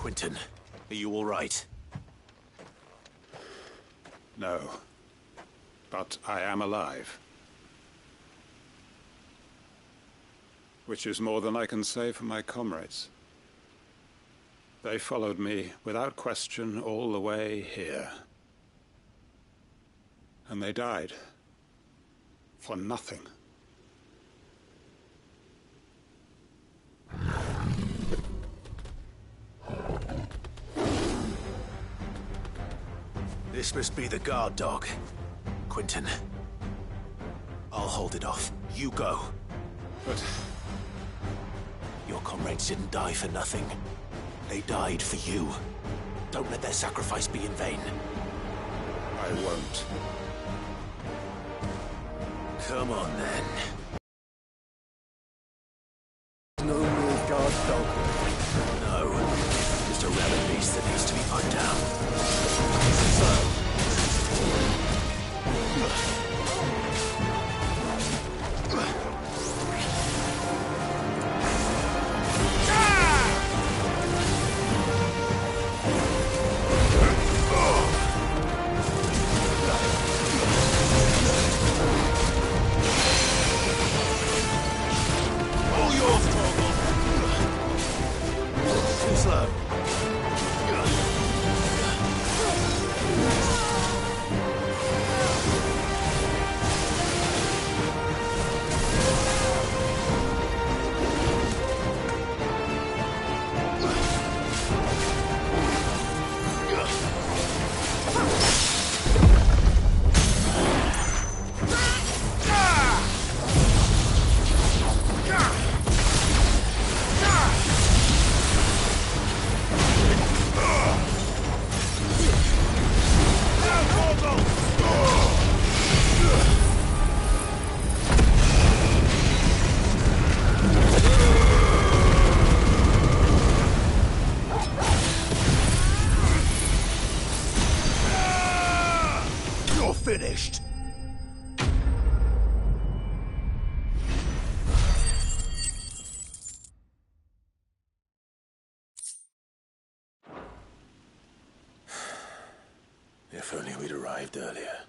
Quentin, are you all right? No. But I am alive. Which is more than I can say for my comrades. They followed me without question all the way here. And they died. For nothing. This must be the guard dog. Quentin. I'll hold it off. You go. But your comrades didn't die for nothing. They died for you. Don't let their sacrifice be in vain. I won't. Come on, then. No more guard dog. No. Just a rabid beast that needs to be put down. All yours, Torgal. Too slow. You're finished. If only we'd arrived earlier.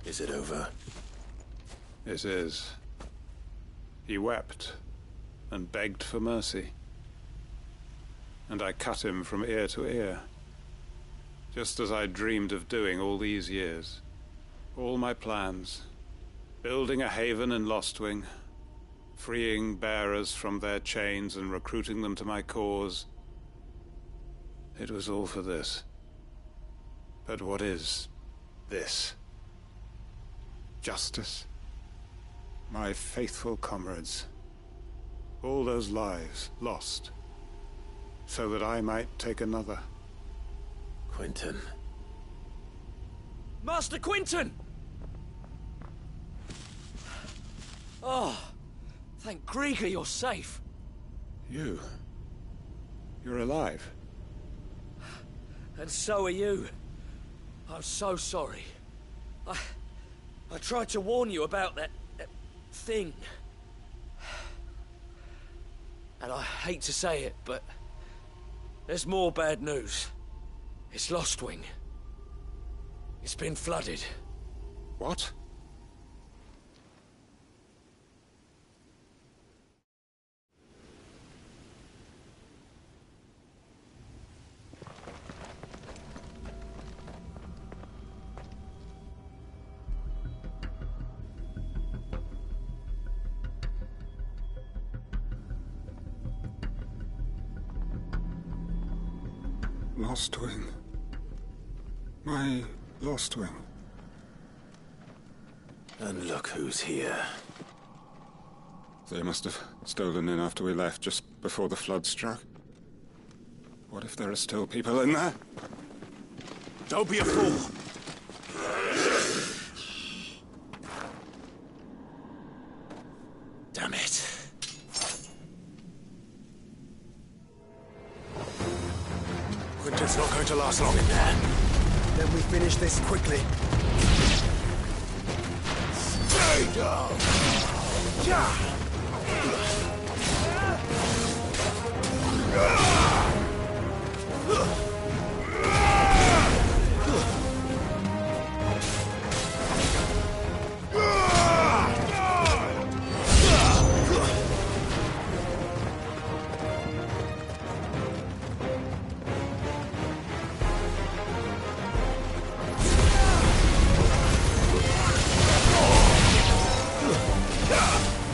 Is it over? it is. He wept and begged for mercy. And I cut him from ear to ear, just as I dreamed of doing all these years. All my plans, building a haven in Lostwing, freeing bearers from their chains and recruiting them to my cause. It was all for this. But what is this? Justice? My faithful comrades. All those lives lost, so that I might take another. Quentin. Master Quentin! Oh, thank Grieger you're safe. You're alive. And so are you. I'm so sorry. I tried to warn you about that thing. And I hate to say it, but there's more bad news. It's Lostwing. It's been flooded. What? Lostwing. My Lostwing. And look who's here. They must have stolen in after we left, just before the flood struck. What if there are still people in there? Don't be a fool! Damn it. Quinton's not going to last long in there. Then we finish this quickly. Stay down! Yeah!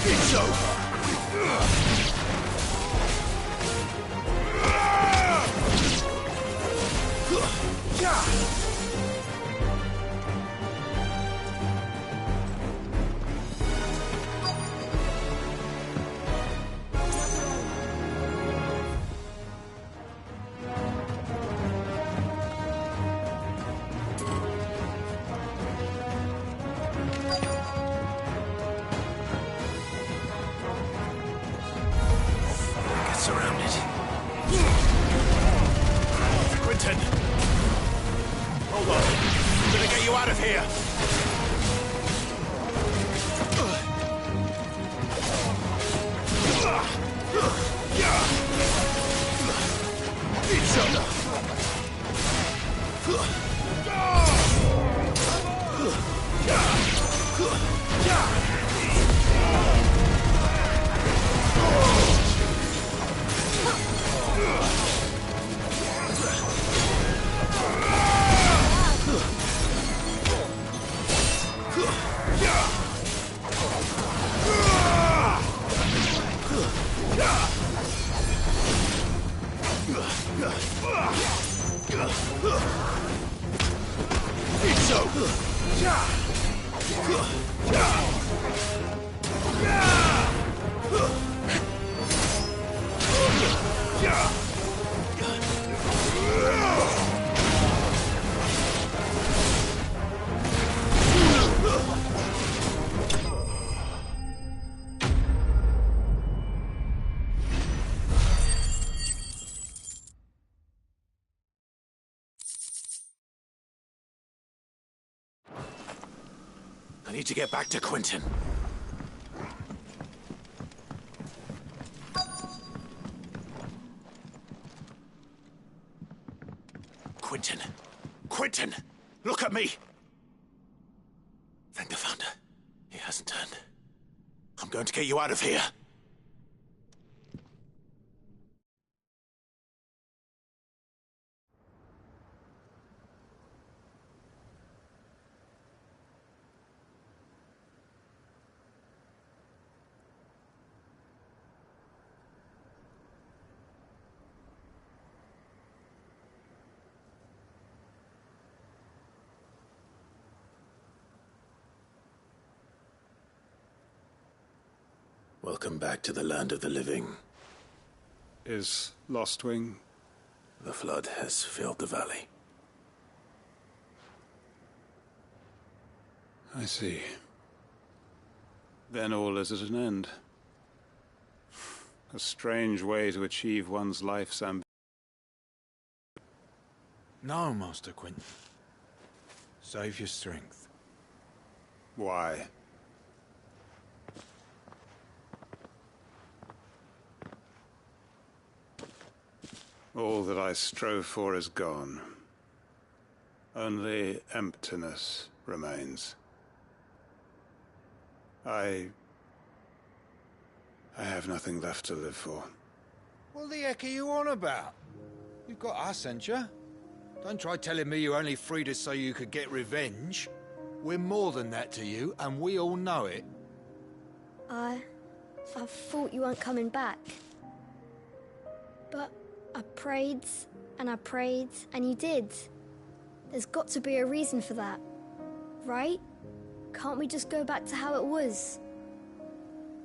It's over! Surrounded. Quinton! Hold on. I'm gonna get you out of here! Each other! It's over! I need to get back to Quinton. Quinton! Quinton! Look at me! Thank the Founder. He hasn't turned. I'm going to get you out of here. Welcome back to the land of the living. Is Lostwing? The flood has filled the valley. I see. Then all is at an end. A strange way to achieve one's life's ambition. No, Master Quinton. Save your strength. Why? All that I strove for is gone. Only emptiness remains. I have nothing left to live for. What the heck are you on about? You've got us, ain't you? Don't try telling me you only freed us so you could get revenge. We're more than that to you, and we all know it. I thought you weren't coming back. But I prayed, and you did. There's got to be a reason for that, right? Can't we just go back to how it was?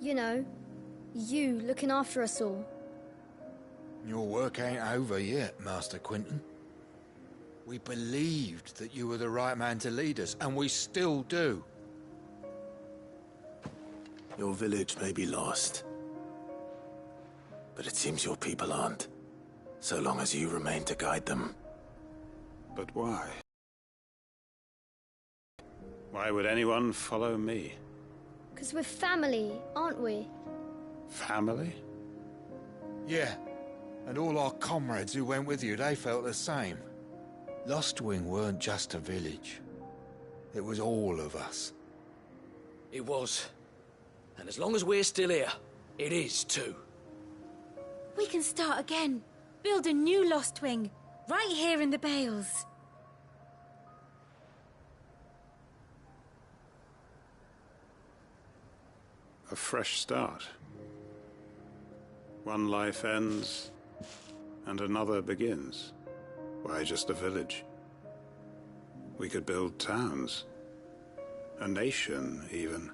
You know, you looking after us all. Your work ain't over yet, Master Quinton. We believed that you were the right man to lead us, and we still do. Your village may be lost, but it seems your people aren't, so long as you remain to guide them. But why? Why would anyone follow me? 'Cause we're family, aren't we? Family? Yeah, and all our comrades who went with you, they felt the same. Lostwing weren't just a village. It was all of us. It was. And as long as we're still here, it is too. We can start again. Build a new Lost Wing. Right here in the Bales. A fresh start. One life ends, and another begins. Why just a village? We could build towns. A nation, even.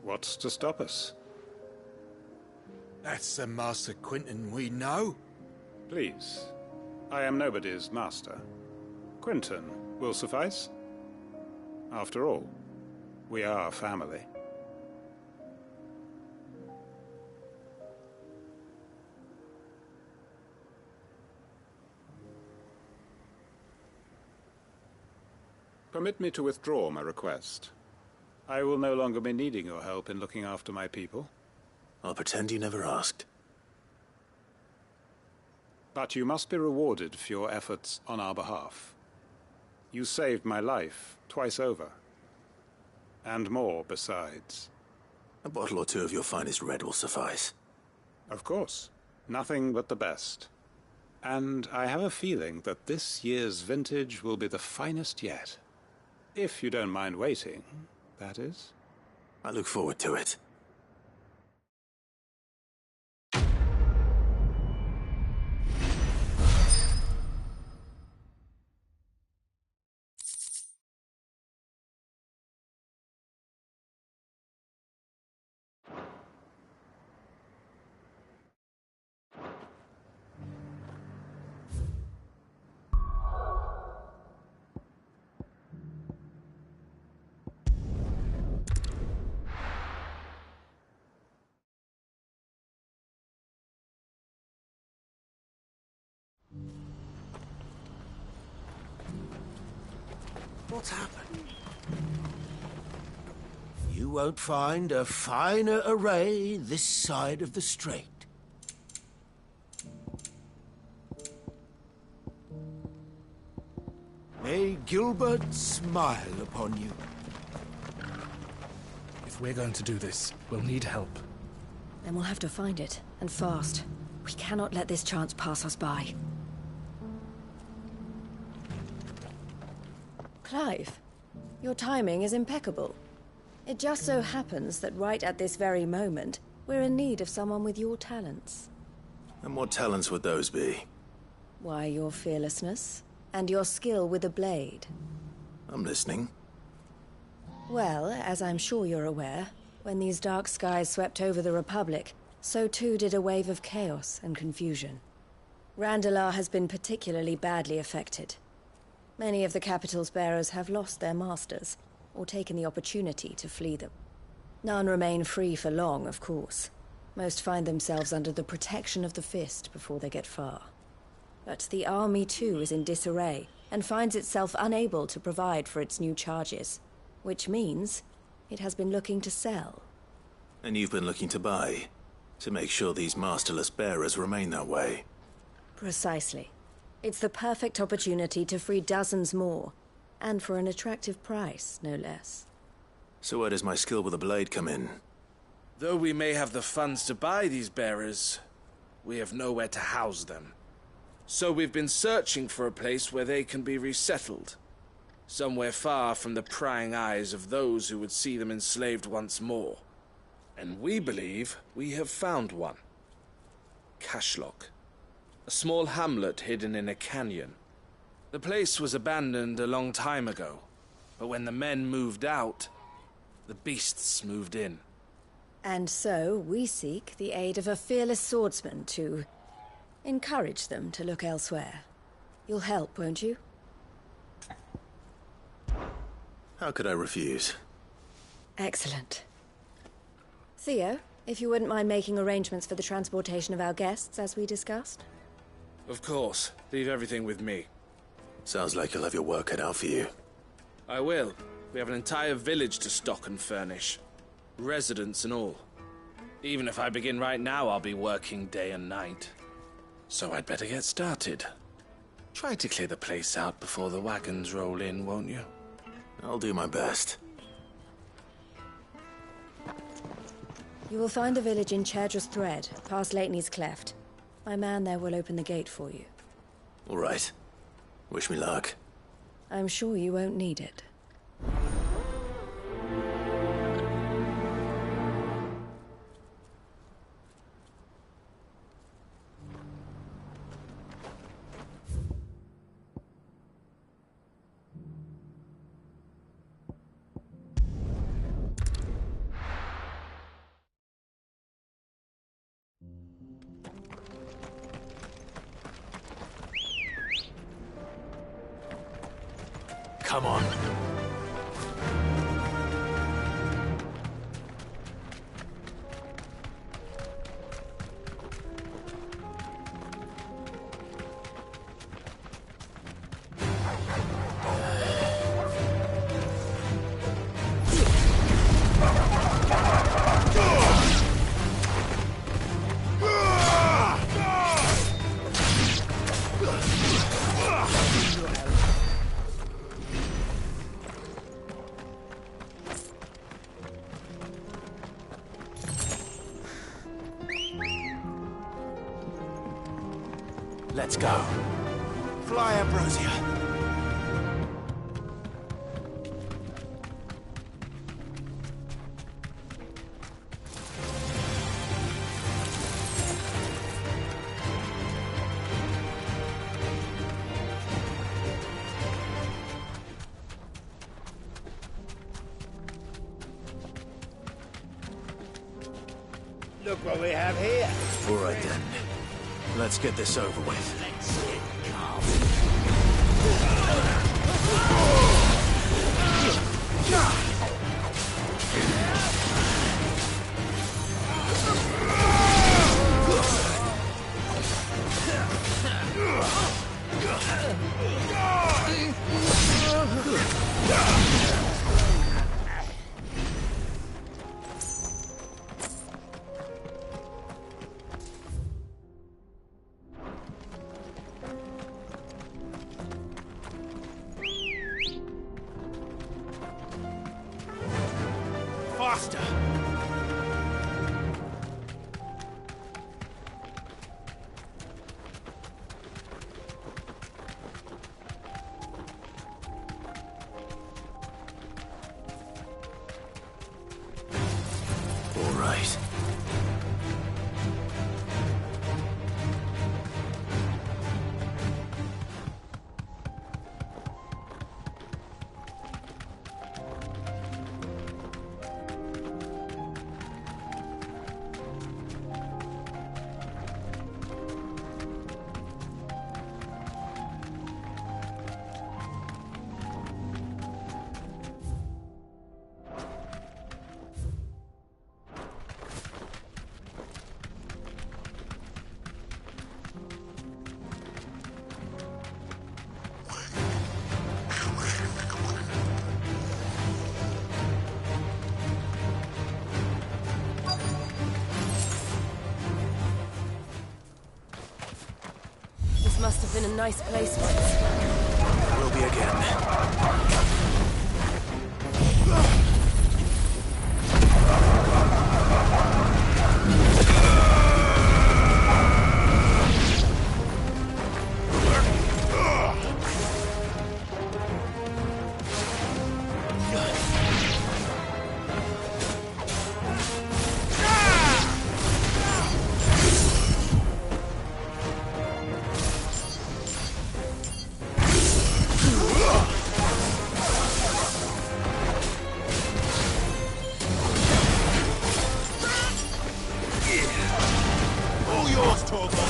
What's to stop us? That's the Master Quinton we know. Please. I am nobody's master. Quinton will suffice. After all, we are family. Permit me to withdraw my request. I will no longer be needing your help in looking after my people. I'll pretend you never asked. But you must be rewarded for your efforts on our behalf. You saved my life twice over. And more besides. A bottle or two of your finest red will suffice. Of course. Nothing but the best. And I have a feeling that this year's vintage will be the finest yet. If you don't mind waiting, that is. I look forward to it. What's happened? You won't find a finer array this side of the strait. May Gilbert smile upon you. If we're going to do this, we'll need help. Then we'll have to find it, and fast. We cannot let this chance pass us by. Clive, your timing is impeccable. It just so happens that right at this very moment, we're in need of someone with your talents. And what talents would those be? Why, your fearlessness, and your skill with a blade. I'm listening. Well, as I'm sure you're aware, when these dark skies swept over the Republic, so too did a wave of chaos and confusion. Randalar has been particularly badly affected. Many of the capital's bearers have lost their masters, or taken the opportunity to flee them. None remain free for long, of course. Most find themselves under the protection of the Fist before they get far. But the army too is in disarray, and finds itself unable to provide for its new charges. Which means it has been looking to sell. And you've been looking to buy, to make sure these masterless bearers remain that way. Precisely. It's the perfect opportunity to free dozens more, and for an attractive price, no less. So where does my skill with a blade come in? Though we may have the funds to buy these bearers, we have nowhere to house them. So we've been searching for a place where they can be resettled. Somewhere far from the prying eyes of those who would see them enslaved once more. And we believe we have found one. Cashlock. A small hamlet hidden in a canyon. The place was abandoned a long time ago, but when the men moved out, the beasts moved in. And so we seek the aid of a fearless swordsman to encourage them to look elsewhere. You'll help, won't you? How could I refuse? Excellent. Theo, if you wouldn't mind making arrangements for the transportation of our guests, as we discussed. Of course. Leave everything with me. Sounds like you'll have your work cut out for you. I will. We have an entire village to stock and furnish. Residents and all. Even if I begin right now, I'll be working day and night. So I'd better get started. Try to clear the place out before the wagons roll in, won't you? I'll do my best. You will find the village in Chairdra's Thread, past Lateney's Cleft. My man there will open the gate for you. All right. Wish me luck. I'm sure you won't need it. Come on. Let's go. Fly, Ambrosia. Look what we have here. All right, then. Let's get this over with. Faster! All right. This must have been a nice place once. Will be again. All yours, Torvald.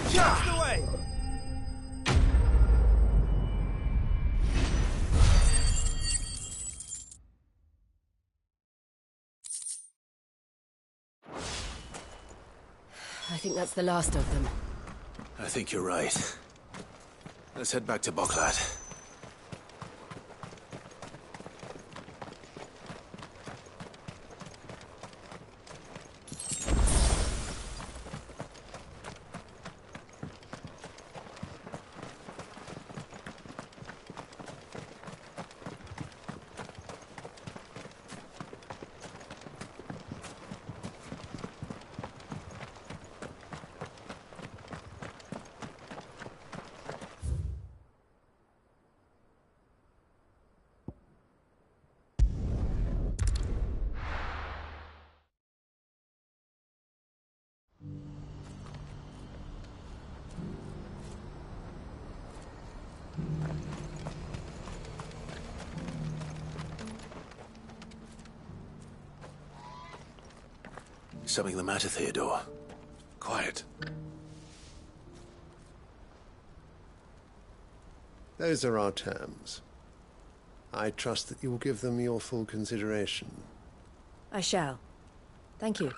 Just away! I think that's the last of them. I think you're right. Let's head back to Boklad. Something the matter, Theodore? Quiet. Those are our terms. I trust that you will give them your full consideration. I shall. Thank you.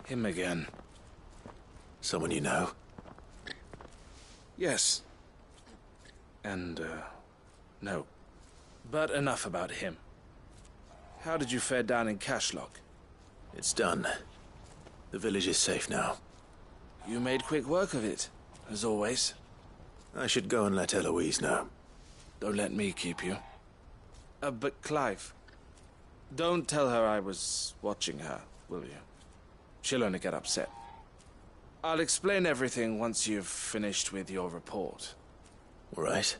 Him again. Someone you know? Yes. And, no. But enough about him. How did you fare down in Cashlock? It's done. The village is safe now. You made quick work of it, as always. I should go and let Eloise know. Don't let me keep you. But Clive, don't tell her I was watching her, will you? She'll only get upset. I'll explain everything once you've finished with your report. All right.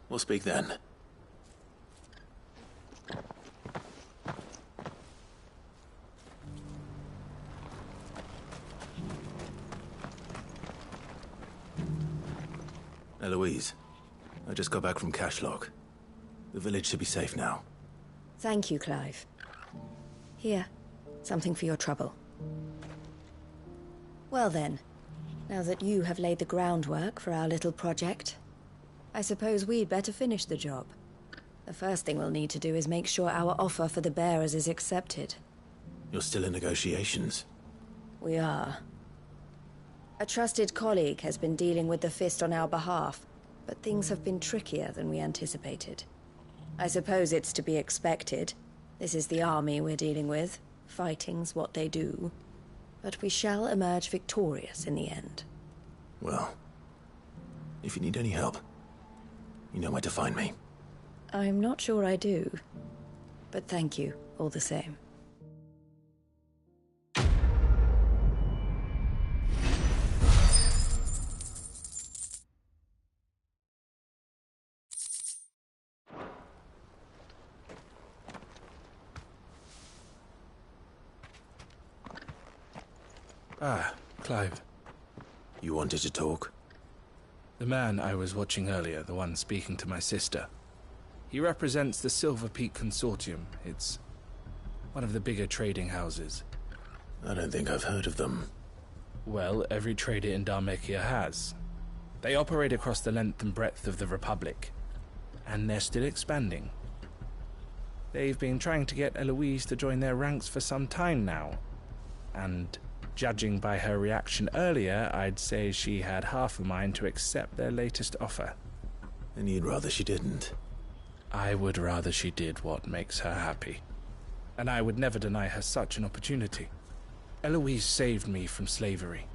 We'll speak then. Eloise, I just got back from Cashlock. The village should be safe now. Thank you, Clive. Here, something for your trouble. Well then, now that you have laid the groundwork for our little project, I suppose we'd better finish the job. The first thing we'll need to do is make sure our offer for the bearers is accepted. You're still in negotiations? We are. A trusted colleague has been dealing with the Fist on our behalf, but things have been trickier than we anticipated. I suppose it's to be expected. This is the army we're dealing with. Fighting's what they do. But we shall emerge victorious in the end. Well, if you need any help, you know where to find me. I'm not sure I do. But thank you, all the same. Ah, Clive. You wanted to talk? The man I was watching earlier, the one speaking to my sister. He represents the Silver Peak Consortium. It's one of the bigger trading houses. I don't think I've heard of them. Well, every trader in Dharmekia has. They operate across the length and breadth of the Republic. And they're still expanding. They've been trying to get Eloise to join their ranks for some time now. And judging by her reaction earlier, I'd say she had half a mind to accept their latest offer. And you'd rather she didn't? I would rather she did what makes her happy. And I would never deny her such an opportunity. Eloise saved me from slavery.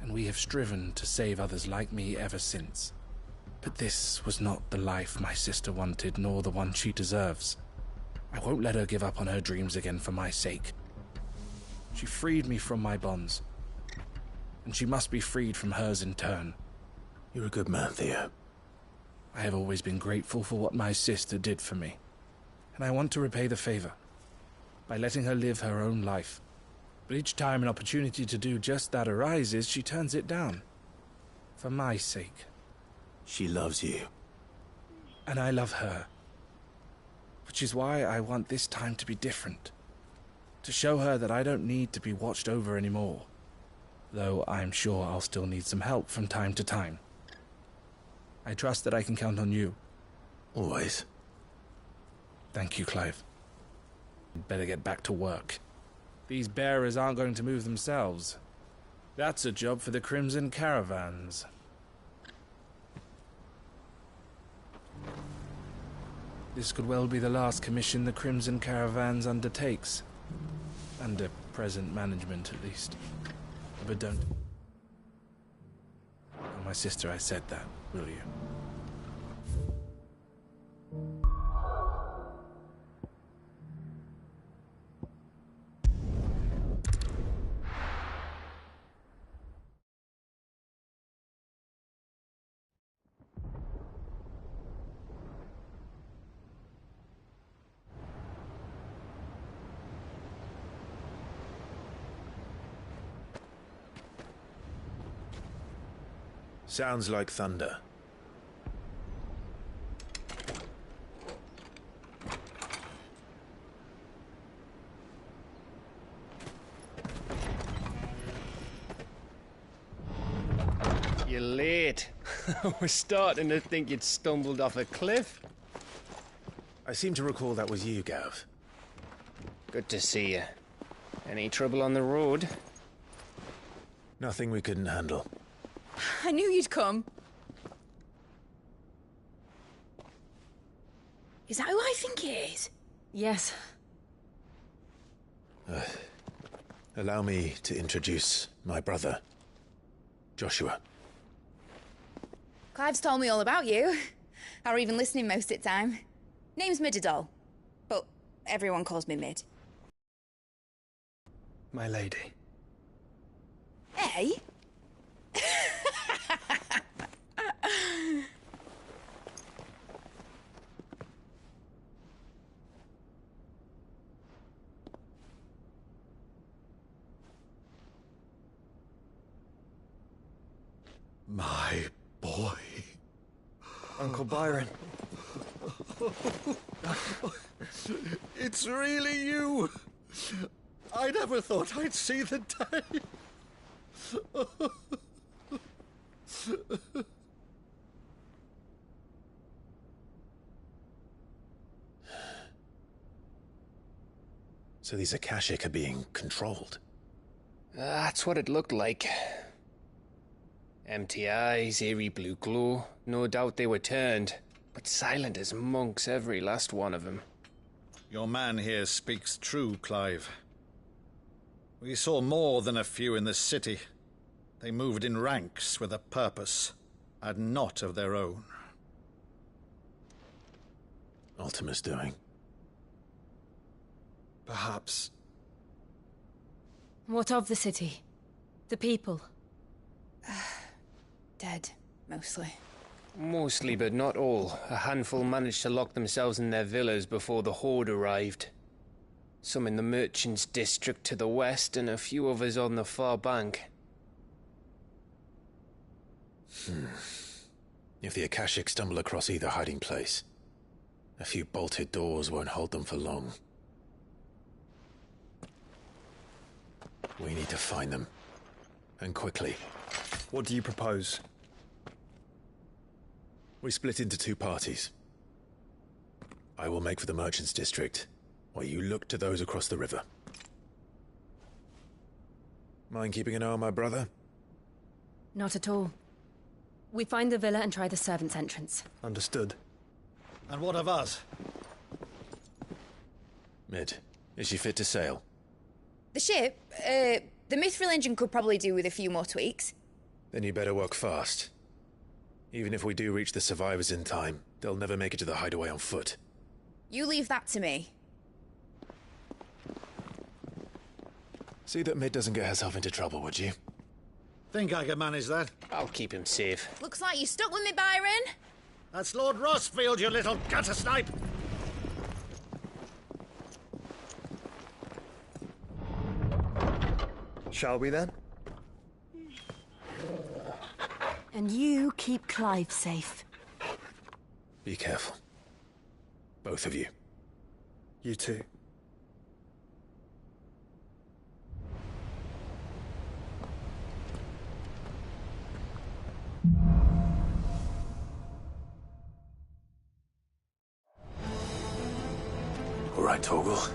And we have striven to save others like me ever since. But this was not the life my sister wanted, nor the one she deserves. I won't let her give up on her dreams again for my sake. She freed me from my bonds, and she must be freed from hers in turn. You're a good man, Theo. I have always been grateful for what my sister did for me, and I want to repay the favor by letting her live her own life. But each time an opportunity to do just that arises, she turns it down. For my sake. She loves you. And I love her. Which is why I want this time to be different. To show her that I don't need to be watched over anymore. Though I'm sure I'll still need some help from time to time. I trust that I can count on you. Always. Thank you, Clive. Better get back to work. These bearers aren't going to move themselves. That's a job for the Crimson Caravans. This could well be the last commission the Crimson Caravans undertakes. Under present management, at least. But don't... Tell my sister I said that, will you? Sounds like thunder. You're late. I was starting to think you'd stumbled off a cliff. I seem to recall that was you, Gav. Good to see you. Any trouble on the road? Nothing we couldn't handle. I knew you'd come. Is that who I think it is? Yes. Allow me to introduce my brother, Joshua. Clive's told me all about you. Or even listening most of the time. Name's Midadol, but everyone calls me Mid. My lady. Hey? My boy. Uncle Byron. It's really you. I never thought I'd see the day. So these Akashic are being controlled? That's what it looked like. Empty eyes, eerie blue glow. No doubt they were turned, but silent as monks, every last one of them. Your man here speaks true, Clive. We saw more than a few in the city. They moved in ranks with a purpose, and not of their own. Ultima's doing. Perhaps. What of the city? The people? Dead, mostly. Mostly, but not all. A handful managed to lock themselves in their villas before the Horde arrived. Some in the Merchants' District to the west, and a few others on the far bank. If the Akashic stumble across either hiding place, a few bolted doors won't hold them for long. We need to find them. And quickly. What do you propose? We split into two parties. I will make for the Merchants' District, while you look to those across the river. Mind keeping an eye on my brother? Not at all. We find the villa and try the servants' entrance. Understood. And what of us? Mid, is she fit to sail? The ship, the Mithril engine could probably do with a few more tweaks. Then you better work fast. Even if we do reach the survivors in time, they'll never make it to the hideaway on foot. You leave that to me. See that Mid doesn't get herself into trouble, would you? Think I can manage that? I'll keep him safe. Looks like you stuck with me, Byron. That's Lord Rossfield, you little gutter snipe! Shall we then? And you keep Clive safe. Be careful. Both of you. You too. All right, Torgal.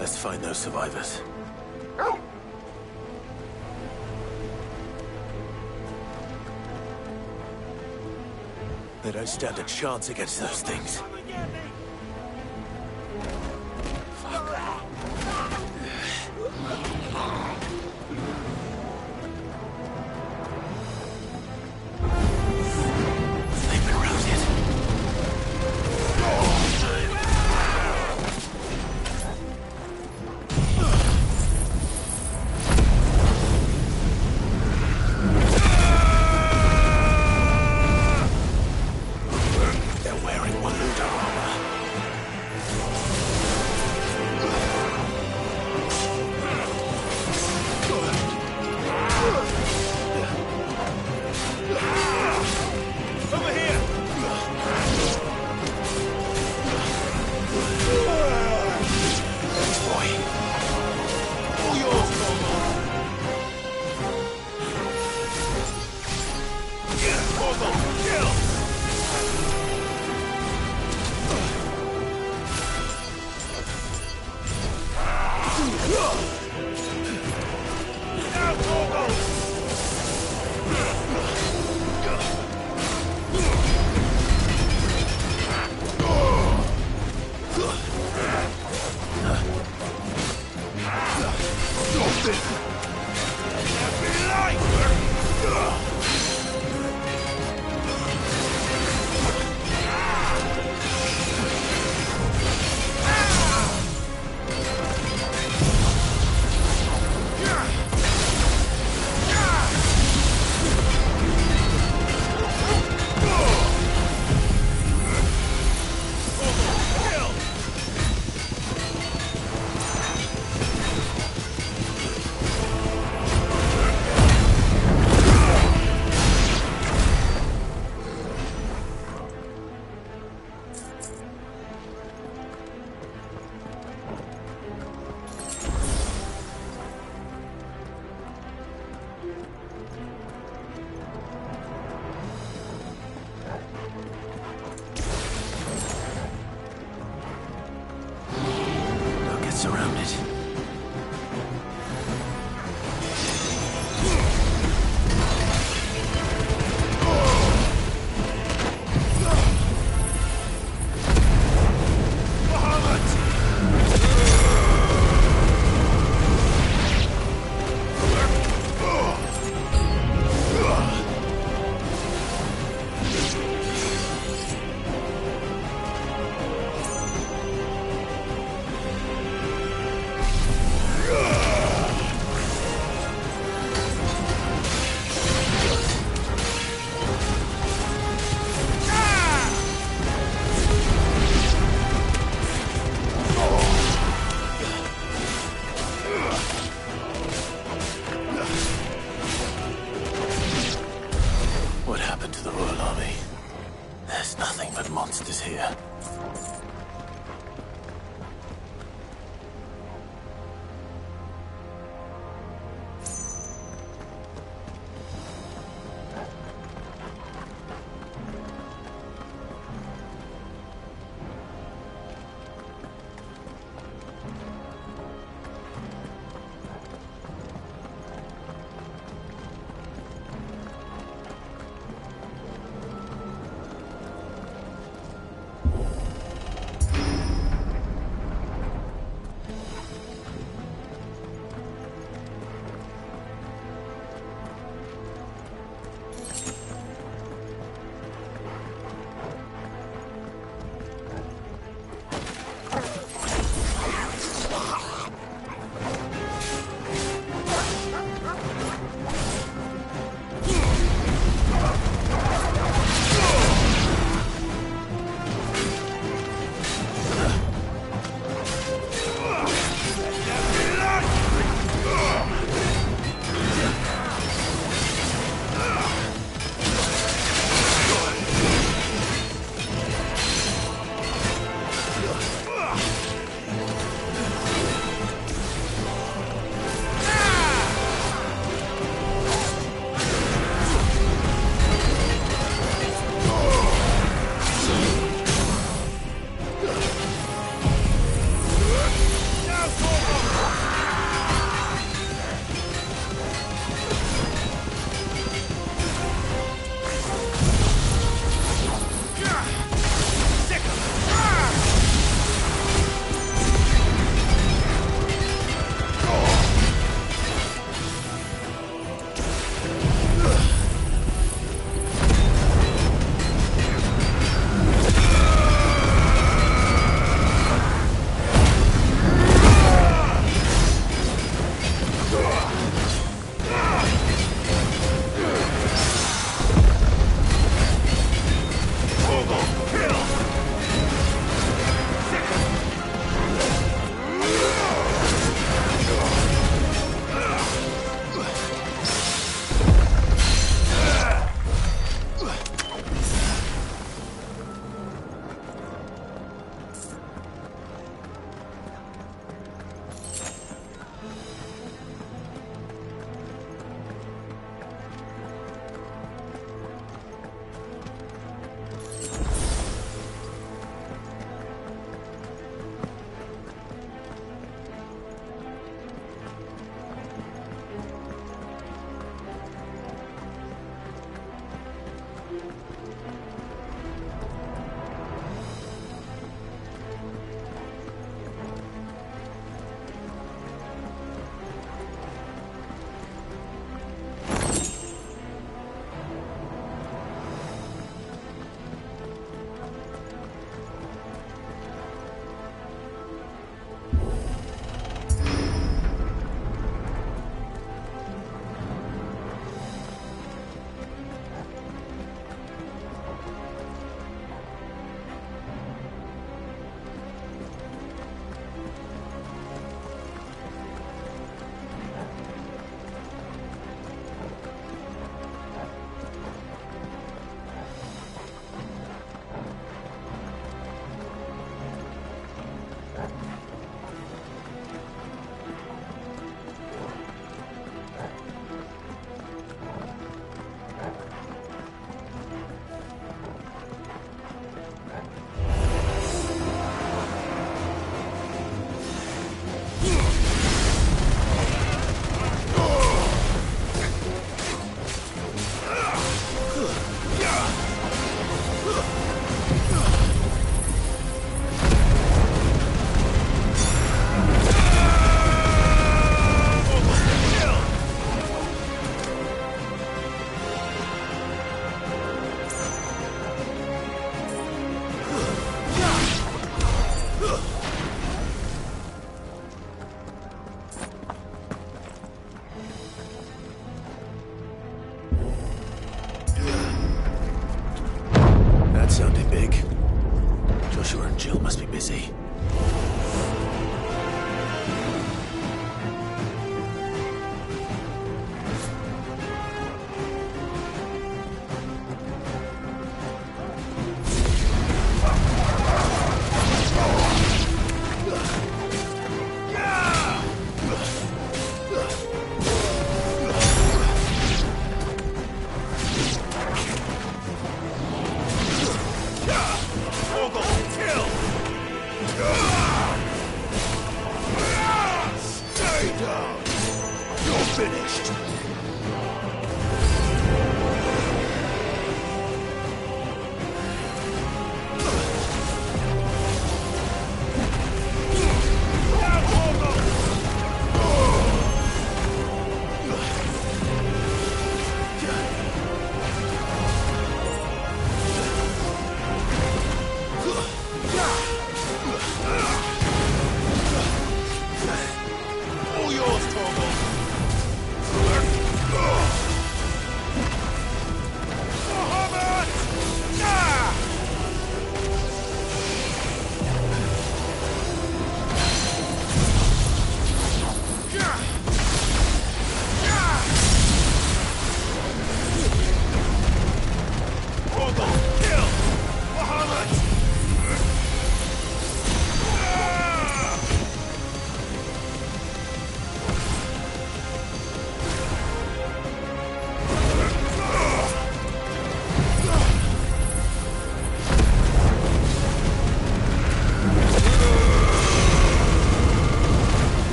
Let's find those survivors. They don't stand a chance against those things. They've been routed. They're wearing Waluda armor. Over here! Boy. All yours, Torgal. Torgal, kill! Now, Torgal! Don't get surrounded. What happened to the Royal Army? There's nothing but monsters here. easy.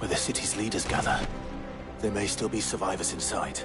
Where the city's leaders gather. There may still be survivors inside.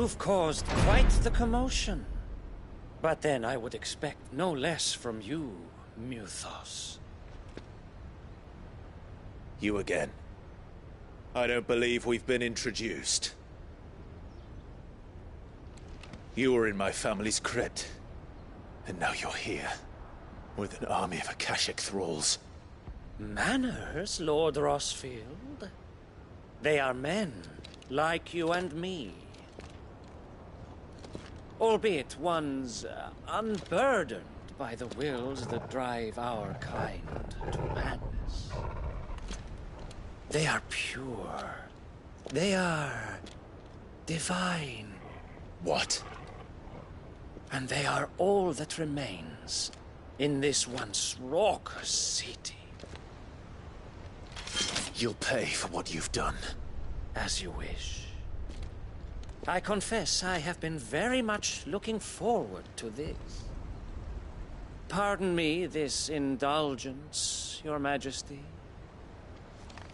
You've caused quite the commotion. But then I would expect no less from you, Mythos. You again. I don't believe we've been introduced. You were in my family's crypt, and now you're here, with an army of Akashic thralls. Manners, Lord Rossfield? They are men, like you and me. Albeit ones unburdened by the wills that drive our kind to madness. They are pure. They are divine. What? And they are all that remains in this once raucous city. You'll pay for what you've done. As you wish. I confess I have been very much looking forward to this. Pardon me this indulgence, Your Majesty.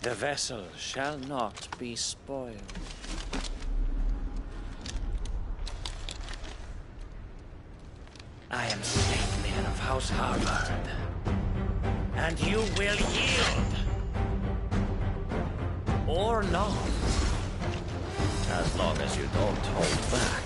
The vessel shall not be spoiled. I am Statelier of House Harvard, and you will yield. Or not. As long as you don't hold back.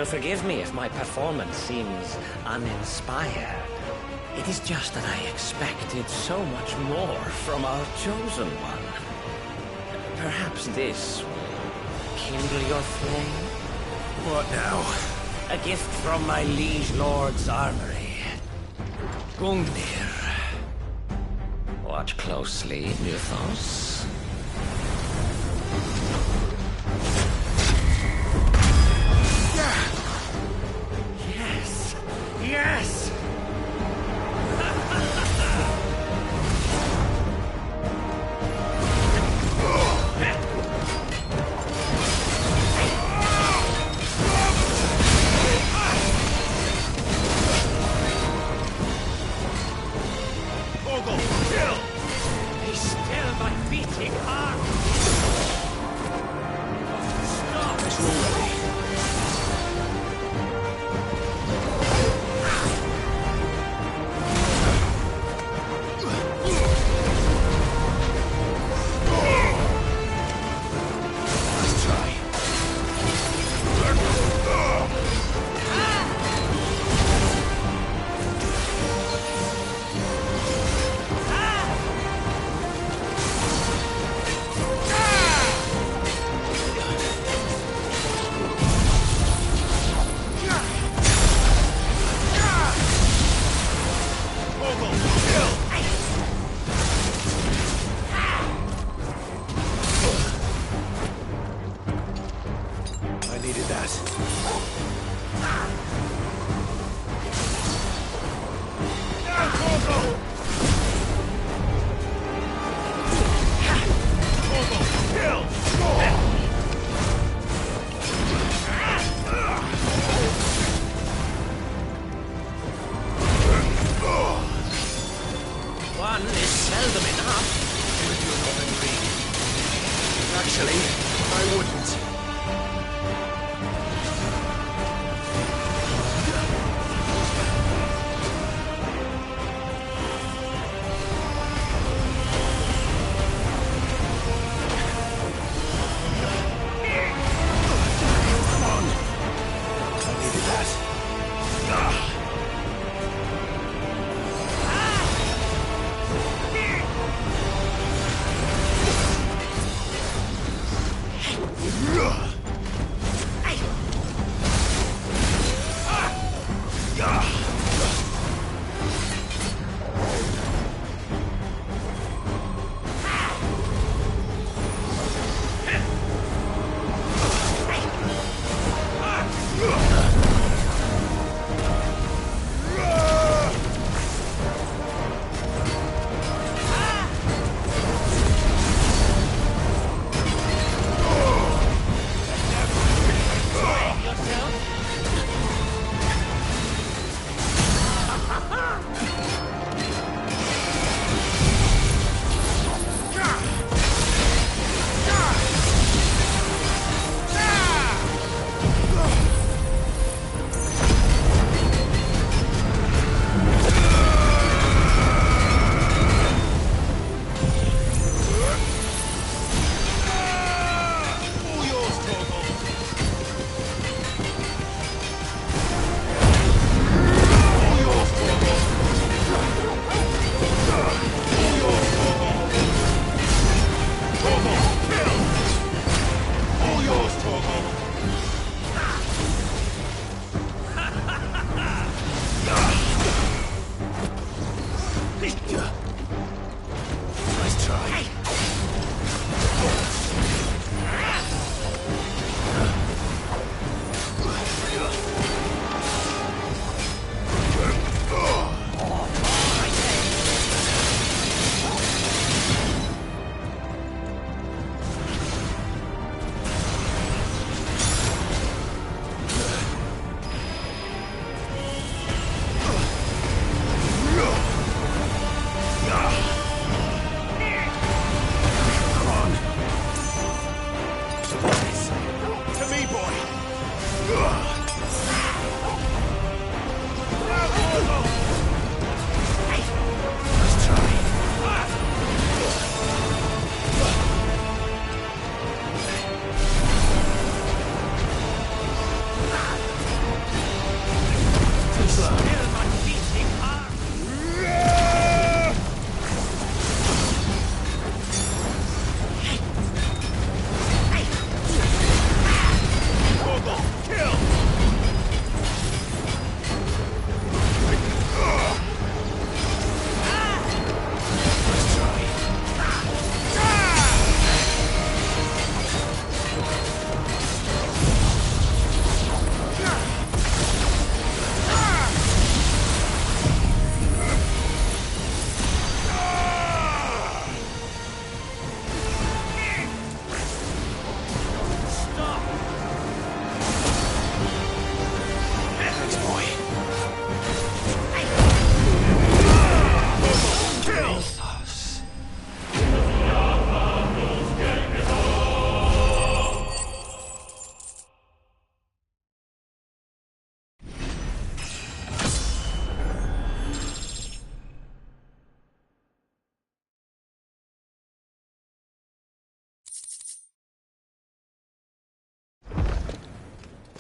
Forgive me if my performance seems uninspired. It is just that I expected so much more from our chosen one. Perhaps this will kindle your flame? What now? A gift from my liege lord's armory. Gungnir. Watch closely, Mythos. Yes! Ogle, kill! Be still, my beating heart! Stop! Actually, I wouldn't.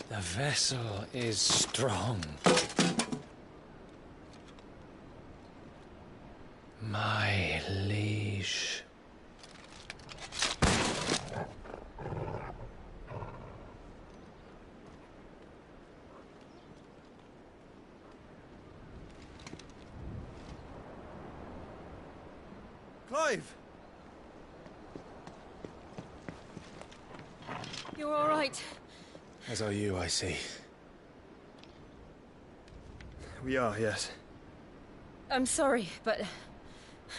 The vessel is strong. My liege. Clive! You're all right. As are you, I see. We are, yes. I'm sorry, but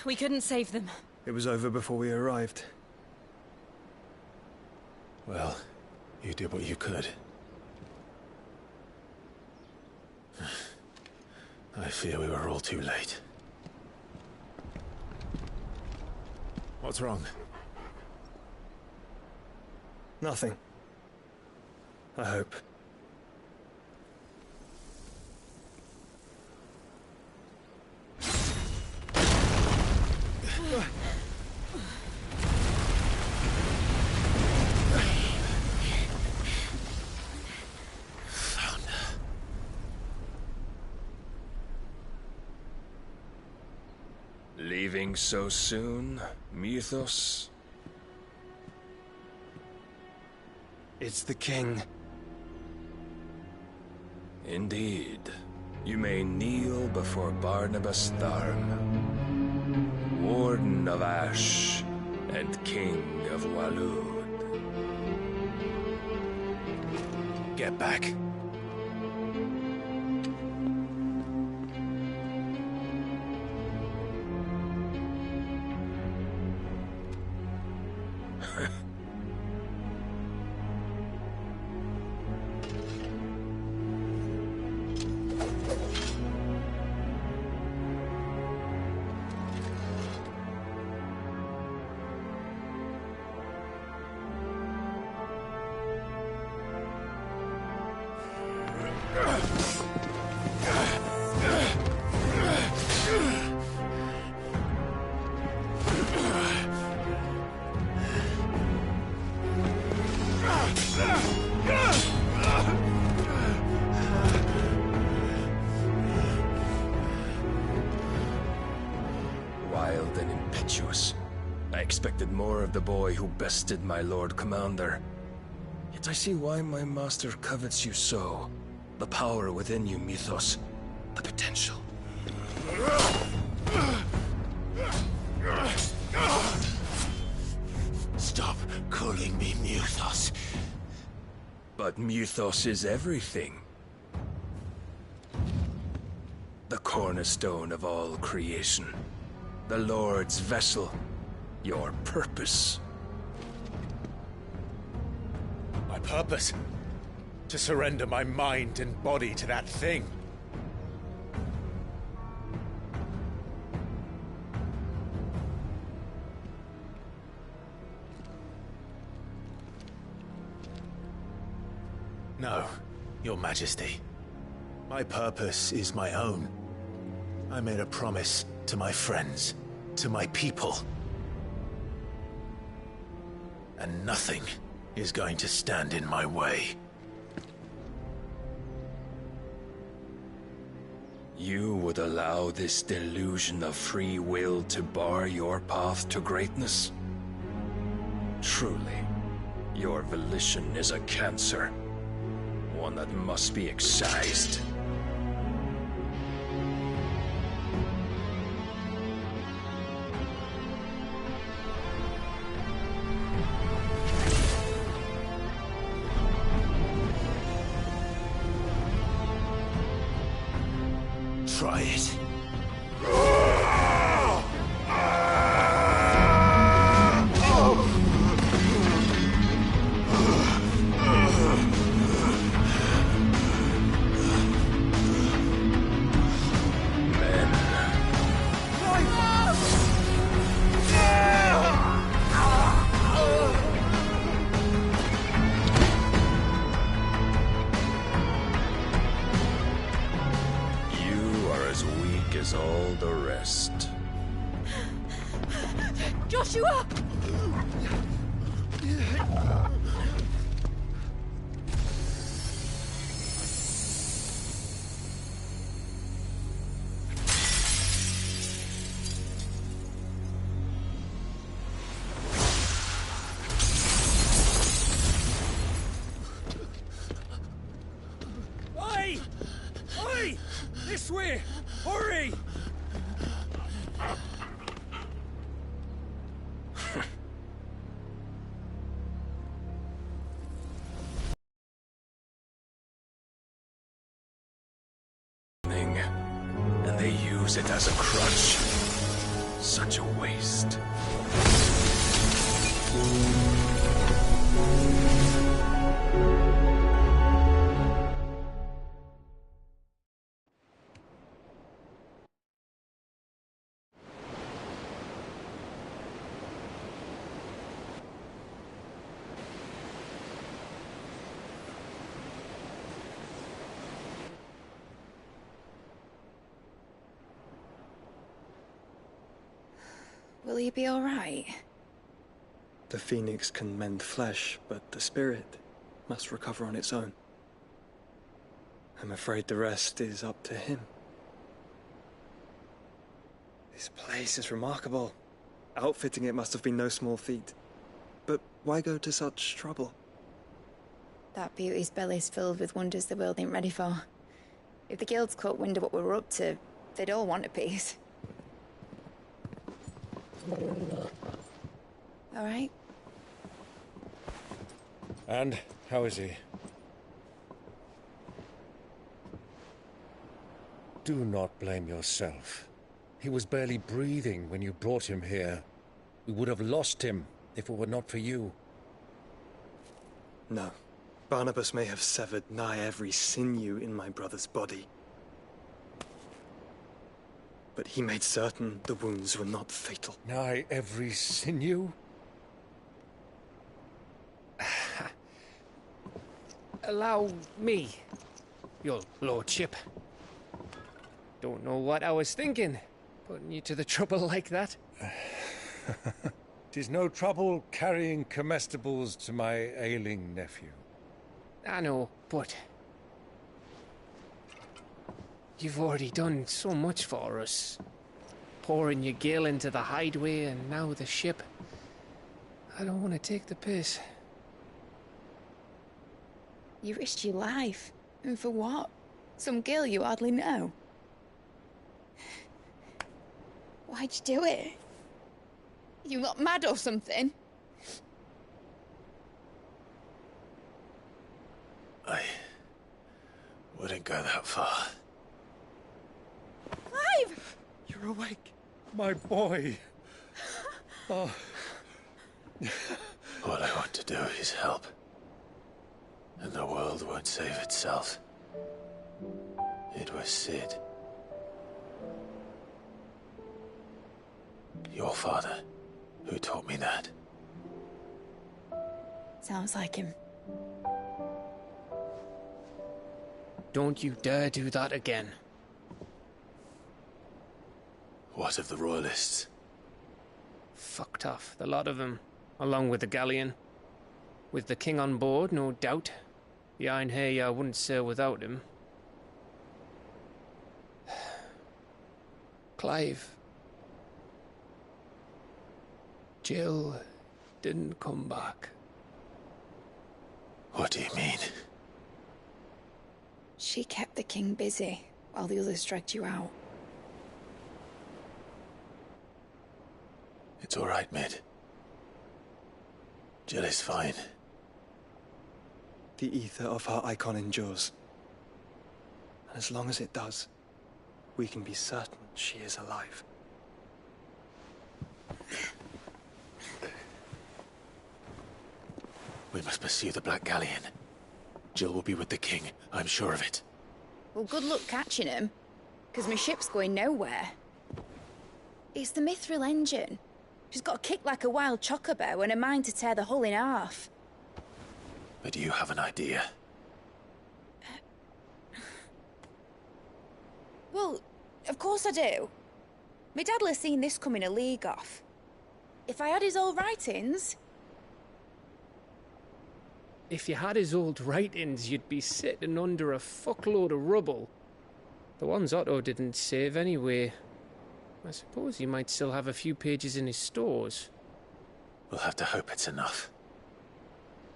we couldn't save them. It was over before we arrived. Well, you did what you could. I fear we were all too late. What's wrong? Nothing. I hope. Leaving so soon, Mythos? It's the king. Indeed. You may kneel before Barnabas Tharm, Warden of Ash and King of Walud. Get back. Wild and impetuous. I expected more of the boy who bested my Lord Commander. Yet I see why my master covets you so. The power within you, Mythos. The potential. Stop calling me Mythos. But Mythos is everything. The cornerstone of all creation. The Lord's vessel. Your purpose. My purpose? To surrender my mind and body to that thing. No, Your Majesty. My purpose is my own. I made a promise to my friends, to my people. And nothing is going to stand in my way. You would allow this delusion of free will to bar your path to greatness? Truly, your volition is a cancer. One that must be excised. Try it. All the rest. Joshua! Oi! Oi! This way! Hurry! And they use it as a crutch. Such a waste. Will he be all right? The phoenix can mend flesh, but the spirit must recover on its own. I'm afraid the rest is up to him. This place is remarkable. Outfitting it must have been no small feat. But why go to such trouble? That beauty's belly's filled with wonders the world ain't ready for. If the guilds caught wind of what we were up to, they'd all want a piece. All right? And how is he? Do not blame yourself. He was barely breathing when you brought him here. We would have lost him if it were not for you. No. Barnabas may have severed nigh every sinew in my brother's body. But he made certain the wounds were not fatal. Nigh every sinew? Allow me, your lordship. Don't know what I was thinking, putting you to the trouble like that. 'Tis no trouble carrying comestibles to my ailing nephew. I know, but you've already done so much for us. Pouring your gil into the hideaway and now the ship. I don't want to take the piss. You risked your life. And for what? Some girl you hardly know. Why'd you do it? You got mad or something? I wouldn't go that far. Clive! You're awake, my boy. Oh. All I want to do is help. And the world won't save itself. It was Sid. Your father, who taught me that. Sounds like him. Don't you dare do that again. What of the Royalists? Fucked off, the lot of them, along with the galleon. With the king on board, no doubt. Behind here, I wouldn't sail without him. Clive. Jill didn't come back. What do you mean? She kept the king busy while the others dragged you out. It's all right, Mid. Jill is fine. The ether of her icon endures. And as long as it does, we can be certain she is alive. We must pursue the Black Galleon. Jill will be with the king, I'm sure of it. Well, good luck catching him, because my ship's going nowhere. It's the Mithril engine. She's got a kick like a wild chocobo and a mind to tear the hull in half. But you have an idea. Well, of course I do. My dad'll have seen this coming a league off. If I had his old writings... If you had his old writings, you'd be sitting under a fuckload of rubble. The ones Otto didn't save anyway. I suppose he might still have a few pages in his stores. We'll have to hope it's enough.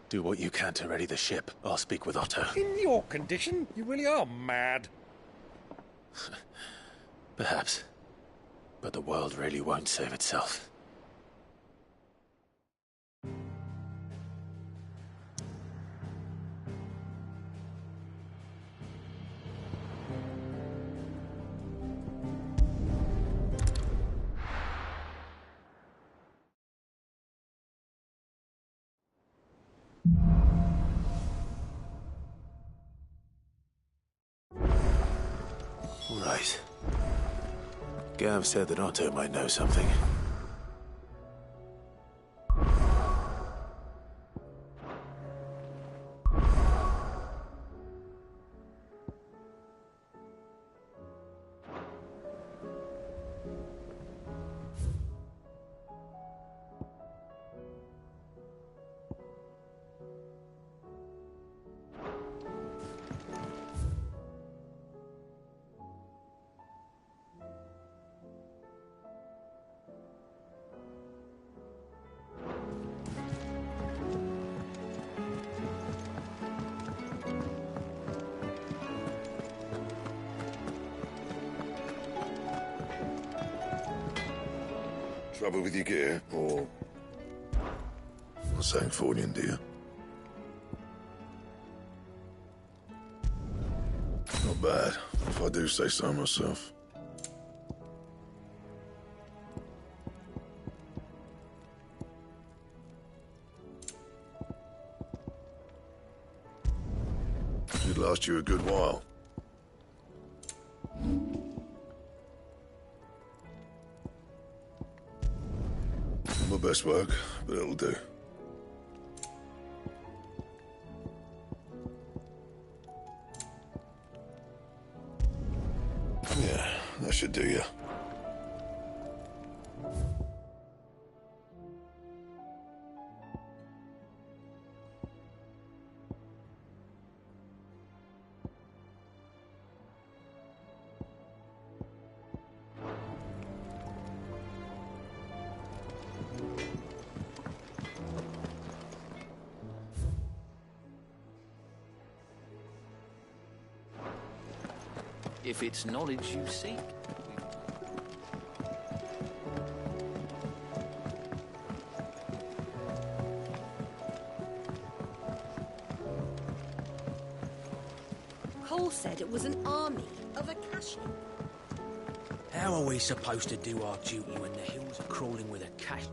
Do what you can to ready the ship. I'll speak with Otto. In your condition, you really are mad. Perhaps. But the world really won't save itself. Right. Gav said that Otto might know something. Trouble with your gear, or... Sancthornian, do you? Not bad, if I do say so myself. Should last you a good while. My best work, but it'll do. Yeah, that should do you. If it's knowledge you seek. Cole said it was an army of Akashi. How are we supposed to do our duty when the hills are crawling with a cash?